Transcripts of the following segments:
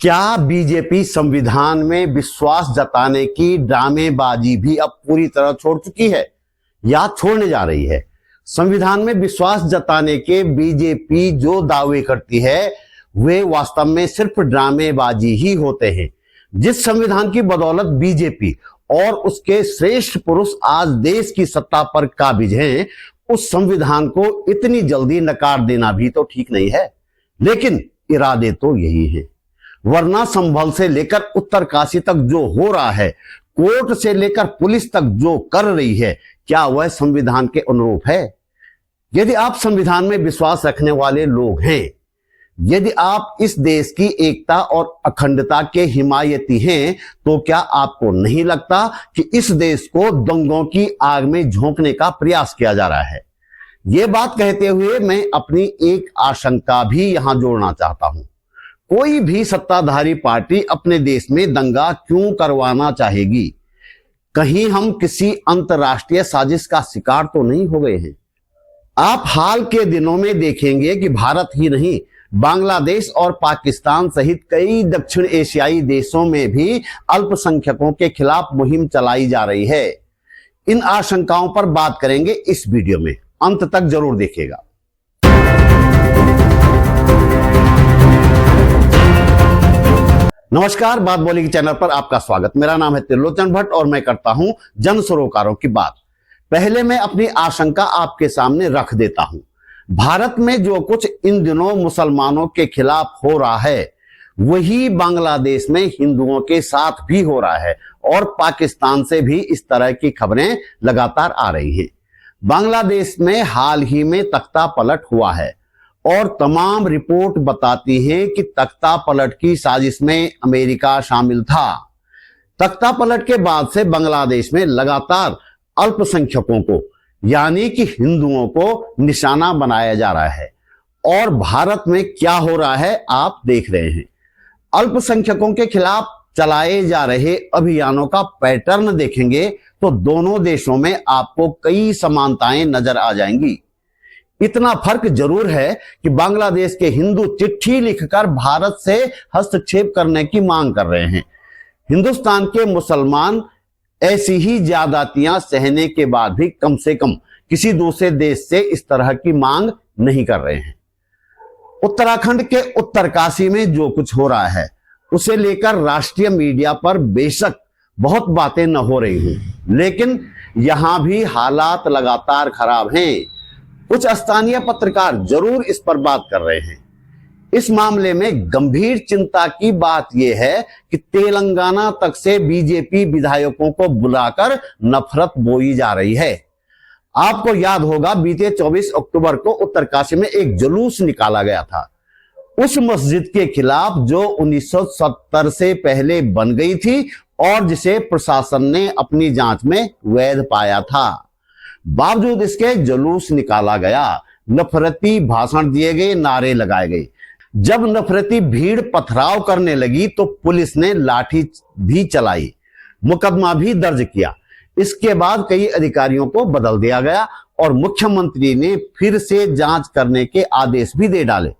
क्या बीजेपी संविधान में विश्वास जताने की ड्रामेबाजी भी अब पूरी तरह छोड़ चुकी है या छोड़ने जा रही है? संविधान में विश्वास जताने के बीजेपी जो दावे करती है वे वास्तव में सिर्फ ड्रामेबाजी ही होते हैं। जिस संविधान की बदौलत बीजेपी और उसके श्रेष्ठ पुरुष आज देश की सत्ता पर काबिज हैं, उस संविधान को इतनी जल्दी नकार देना भी तो ठीक नहीं है। लेकिन इरादे तो यही है, वरना संभल से लेकर उत्तरकाशी तक जो हो रहा है, कोर्ट से लेकर पुलिस तक जो कर रही है, क्या वह संविधान के अनुरूप है? यदि आप संविधान में विश्वास रखने वाले लोग हैं, यदि आप इस देश की एकता और अखंडता के हिमायती हैं, तो क्या आपको नहीं लगता कि इस देश को दंगों की आग में झोंकने का प्रयास किया जा रहा है? यह बात कहते हुए मैं अपनी एक आशंका भी यहां जोड़ना चाहता हूं। कोई भी सत्ताधारी पार्टी अपने देश में दंगा क्यों करवाना चाहेगी? कहीं हम किसी अंतर्राष्ट्रीय साजिश का शिकार तो नहीं हो गए हैं? आप हाल के दिनों में देखेंगे कि भारत ही नहीं, बांग्लादेश और पाकिस्तान सहित कई दक्षिण एशियाई देशों में भी अल्पसंख्यकों के खिलाफ मुहिम चलाई जा रही है। इन आशंकाओं पर बात करेंगे इस वीडियो में, अंत तक जरूर देखिएगा। नमस्कार, बात बोली के चैनल पर आपका स्वागत। मेरा नाम है त्रिलोचन भट्ट और मैं करता हूं जन सरोकारों की बात। पहले मैं अपनी आशंका आपके सामने रख देता हूं। भारत में जो कुछ इन दिनों मुसलमानों के खिलाफ हो रहा है, वही बांग्लादेश में हिंदुओं के साथ भी हो रहा है और पाकिस्तान से भी इस तरह की खबरें लगातार आ रही हैं। बांग्लादेश में हाल ही में तख्ता पलट हुआ है और तमाम रिपोर्ट बताती है कि तख्ता पलट की साजिश में अमेरिका शामिल था। तख्ता पलट के बाद से बांग्लादेश में लगातार अल्पसंख्यकों को, यानी कि हिंदुओं को निशाना बनाया जा रहा है। और भारत में क्या हो रहा है आप देख रहे हैं। अल्पसंख्यकों के खिलाफ चलाए जा रहे अभियानों का पैटर्न देखेंगे तो दोनों देशों में आपको कई समानताएं नजर आ जाएंगी। इतना फर्क जरूर है कि बांग्लादेश के हिंदू चिट्ठी लिखकर भारत से हस्तक्षेप करने की मांग कर रहे हैं। हिंदुस्तान के मुसलमान ऐसी ही ज्यादतियां सहने के बाद भी कम से कम किसी दूसरे देश से इस तरह की मांग नहीं कर रहे हैं। उत्तराखंड के उत्तरकाशी में जो कुछ हो रहा है, उसे लेकर राष्ट्रीय मीडिया पर बेशक बहुत बातें न हो रही हूं, लेकिन यहां भी हालात लगातार खराब हैं। कुछ स्थानीय पत्रकार जरूर इस पर बात कर रहे हैं। इस मामले में गंभीर चिंता की बात यह है कि तेलंगाना तक से बीजेपी विधायकों को बुलाकर नफरत बोई जा रही है। आपको याद होगा, बीते 24 अक्टूबर को उत्तरकाशी में एक जुलूस निकाला गया था उस मस्जिद के खिलाफ जो 1970 से पहले बन गई थी और जिसे प्रशासन ने अपनी जांच में वैध पाया था। बावजूद इसके जुलूस निकाला गया, नफरती भाषण दिए गए, नारे लगाए गए। जब नफरती भीड़ पथराव करने लगी तो पुलिस ने लाठी भी चलाई, मुकदमा भी दर्ज किया। इसके बाद कई अधिकारियों को बदल दिया गया और मुख्यमंत्री ने फिर से जांच करने के आदेश भी दे डाले।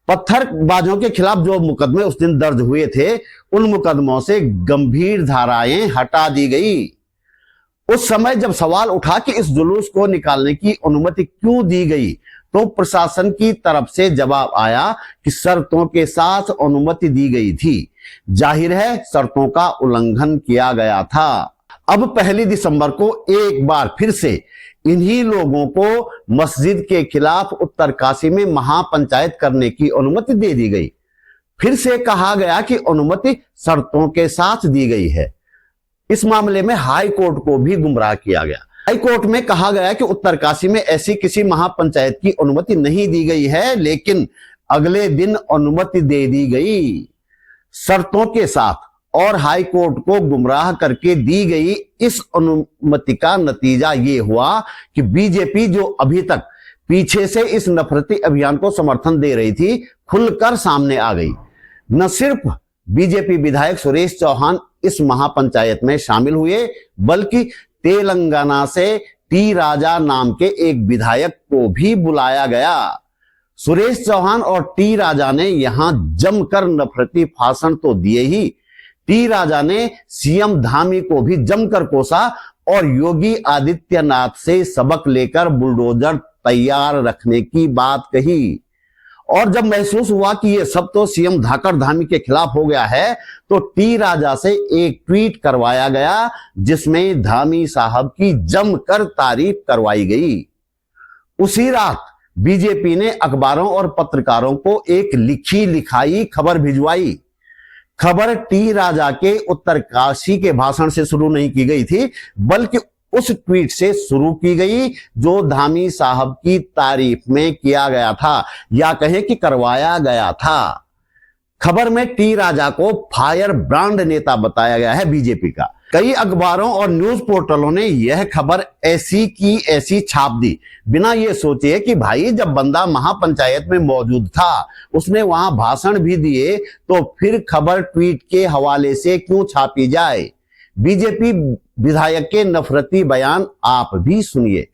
पत्थरबाजों के खिलाफ जो मुकदमे उस दिन दर्ज हुए थे, उन मुकदमों से गंभीर धाराएं हटा दी गई। उस समय जब सवाल उठा कि इस जुलूस को निकालने की अनुमति क्यों दी गई, तो प्रशासन की तरफ से जवाब आया कि शर्तों के साथ अनुमति दी गई थी। जाहिर है शर्तों का उल्लंघन किया गया था। अब 1 दिसंबर को एक बार फिर से इन्हीं लोगों को मस्जिद के खिलाफ उत्तरकाशी में महापंचायत करने की अनुमति दे दी गई। फिर से कहा गया कि अनुमति शर्तों के साथ दी गई है। इस मामले में हाई कोर्ट को भी गुमराह किया गया। हाई कोर्ट में कहा गया कि उत्तरकाशी में ऐसी किसी महापंचायत की अनुमति नहीं दी गई है, लेकिन अगले दिन अनुमति दे दी गई शर्तों के साथ। और हाई कोर्ट को गुमराह करके दी गई इस अनुमति का नतीजा ये हुआ कि बीजेपी, जो अभी तक पीछे से इस नफरती अभियान को समर्थन दे रही थी, खुलकर सामने आ गई। न सिर्फ बीजेपी विधायक सुरेश चौहान इस महापंचायत में शामिल हुए, बल्कि तेलंगाना से टी राजा नाम के एक विधायक को भी बुलाया गया। सुरेश चौहान और टी राजा ने यहां जमकर नफरती भाषण तो दिए ही, टी राजा ने सीएम धामी को भी जमकर कोसा और योगी आदित्यनाथ से सबक लेकर बुलडोजर तैयार रखने की बात कही। और जब महसूस हुआ कि ये सब तो सीएम धाकड़ धामी के खिलाफ हो गया है, तो टी राजा से एक ट्वीट करवाया गया जिसमें धामी साहब की जमकर तारीफ करवाई गई। उसी रात बीजेपी ने अखबारों और पत्रकारों को एक लिखी लिखाई खबर भिजवाई। खबर टी राजा के उत्तरकाशी के भाषण से शुरू नहीं की गई थी, बल्कि उस ट्वीट से शुरू की गई जो धामी साहब की तारीफ में किया गया था, या कहें कि करवाया गया था। खबर में टी राजा को फायर ब्रांड नेता बताया गया है बीजेपी का। कई अखबारों और न्यूज पोर्टलों ने यह खबर ऐसी की ऐसी छाप दी, बिना ये सोचे कि भाई जब बंदा महापंचायत में मौजूद था, उसने वहां भाषण भी दिए, तो फिर खबर ट्वीट के हवाले से क्यों छापी जाए। बीजेपी विधायक के नफरती बयान आप भी सुनिए।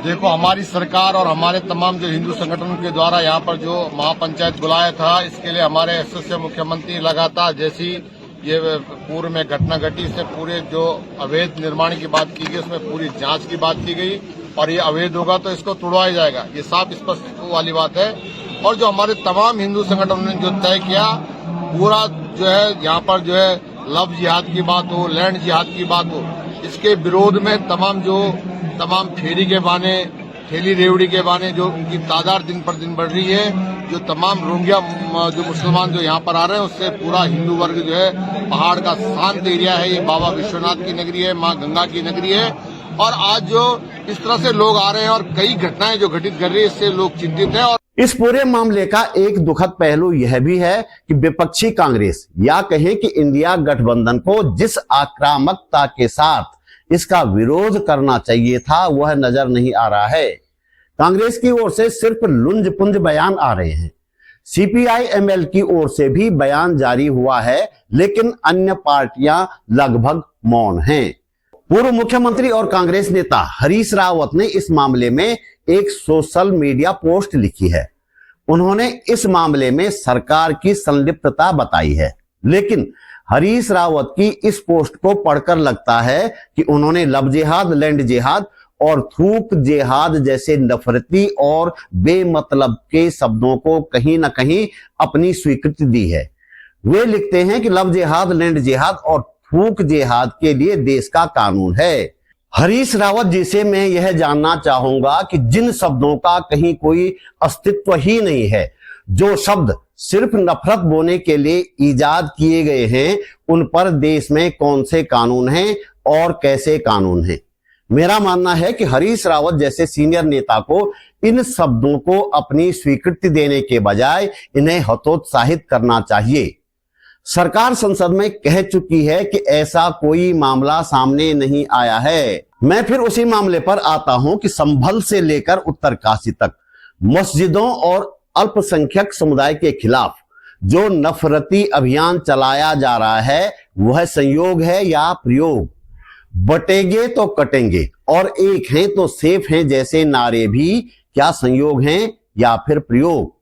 देखो, हमारी सरकार और हमारे तमाम जो हिंदू संगठनों के द्वारा यहाँ पर जो महापंचायत बुलाया था, इसके लिए हमारे एसएसए मुख्यमंत्री लगातार जैसी ये पूर्व में घटना घटी, इससे पूरे जो अवैध निर्माण की बात की गई, उसमें पूरी जांच की बात की गई, और ये अवैध होगा तो इसको तोड़वाया जाएगा, ये साफ स्पष्ट वाली बात है। और जो हमारे तमाम हिंदू संगठनों ने जो तय किया, पूरा जो है यहाँ पर जो है लव जिहाद की बात हो, लैंड जिहाद की बात हो, इसके विरोध में तमाम फेरी के बहाने, ठेली रेवड़ी के बहाने जो उनकी तादाद दिन पर दिन बढ़ रही है, जो तमाम रोहिंग्या जो मुसलमान जो यहाँ पर आ रहे हैं, उससे पूरा हिंदू वर्ग जो है, पहाड़ का शांत एरिया है, ये बाबा विश्वनाथ की नगरी है, माँ गंगा की नगरी है। और आज जो इस तरह से लोग आ रहे हैं और कई घटनाएं जो घटित कर रही है, इससे लोग चिंतित हैं। और इस पूरे मामले का एक दुखद पहलू यह भी है कि विपक्षी कांग्रेस, या कहें कि इंडिया गठबंधन को जिस आक्रामकता के साथ इसका विरोध करना चाहिए था, वह नजर नहीं आ रहा है। कांग्रेस की ओर से सिर्फ लुंज पुंज बयान आ रहे हैं। सीपीआई एमएल की ओर से भी बयान जारी हुआ है, लेकिन अन्य पार्टियां लगभग मौन हैं। पूर्व मुख्यमंत्री और कांग्रेस नेता हरीश रावत ने इस मामले में एक सोशल मीडिया पोस्ट लिखी है। उन्होंने इस मामले में सरकार की संलिप्तता बताई है, लेकिन हरीश रावत की इस पोस्ट को पढ़कर लगता है कि उन्होंने लव जिहाद, लैंड जिहाद और थूक जिहाद जैसे नफरती और बेमतलब के शब्दों को कहीं ना कहीं अपनी स्वीकृति दी है। वे लिखते हैं कि लव जिहाद, लैंड जिहाद और थूक जिहाद के लिए देश का कानून है। हरीश रावत जी से मैं यह जानना चाहूंगा कि जिन शब्दों का कहीं कोई अस्तित्व ही नहीं है, जो शब्द सिर्फ नफरत बोने के लिए इजाद किए गए हैं, उन पर देश में कौन से कानून हैं और कैसे कानून हैं। मेरा मानना है कि हरीश रावत जैसे सीनियर नेता को इन शब्दों को अपनी स्वीकृति देने के बजाय इन्हें हतोत्साहित करना चाहिए। सरकार संसद में कह चुकी है कि ऐसा कोई मामला सामने नहीं आया है। मैं फिर उसी मामले पर आता हूं कि संभल से लेकर उत्तरकाशी तक मस्जिदों और अल्पसंख्यक समुदाय के खिलाफ जो नफरती अभियान चलाया जा रहा है, वह संयोग है या प्रयोग। बटेंगे तो कटेंगे और एक हैं तो सेफ हैं जैसे नारे भी क्या संयोग हैं या फिर प्रयोग।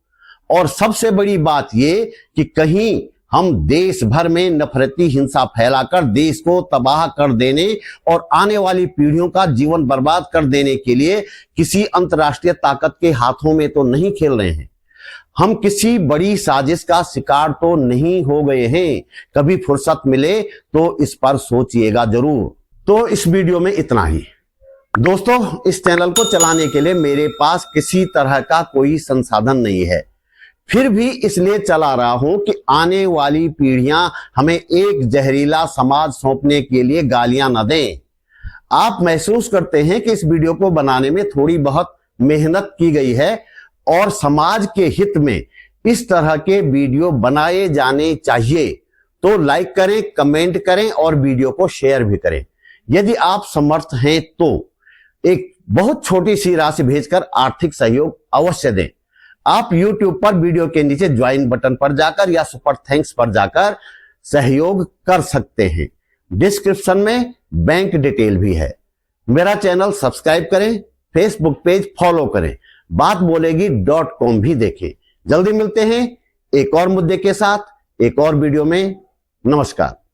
और सबसे बड़ी बात ये कि कहीं हम देश भर में नफरती हिंसा फैलाकर देश को तबाह कर देने और आने वाली पीढ़ियों का जीवन बर्बाद कर देने के लिए किसी अंतर्राष्ट्रीय ताकत के हाथों में तो नहीं खेल रहे हैं। हम किसी बड़ी साजिश का शिकार तो नहीं हो गए हैं। कभी फुर्सत मिले तो इस पर सोचिएगा जरूर। तो इस वीडियो में इतना ही। दोस्तों, इस चैनल को चलाने के लिए मेरे पास किसी तरह का कोई संसाधन नहीं है, फिर भी इसलिए चला रहा हूं कि आने वाली पीढ़ियां हमें एक जहरीला समाज सौंपने के लिए गालियां न दें। आप महसूस करते हैं कि इस वीडियो को बनाने में थोड़ी बहुत मेहनत की गई है और समाज के हित में इस तरह के वीडियो बनाए जाने चाहिए, तो लाइक करें, कमेंट करें और वीडियो को शेयर भी करें। यदि आप समर्थ हैं तो एक बहुत छोटी सी राशि भेजकर आर्थिक सहयोग अवश्य दें। आप YouTube पर वीडियो के नीचे ज्वाइन बटन पर जाकर या सुपर थैंक्स पर जाकर सहयोग कर सकते हैं। डिस्क्रिप्शन में बैंक डिटेल भी है। मेरा चैनल सब्सक्राइब करें, फेसबुक पेज फॉलो करें। बात बोलेगी .com भी देखें। जल्दी मिलते हैं एक और मुद्दे के साथ एक और वीडियो में। नमस्कार।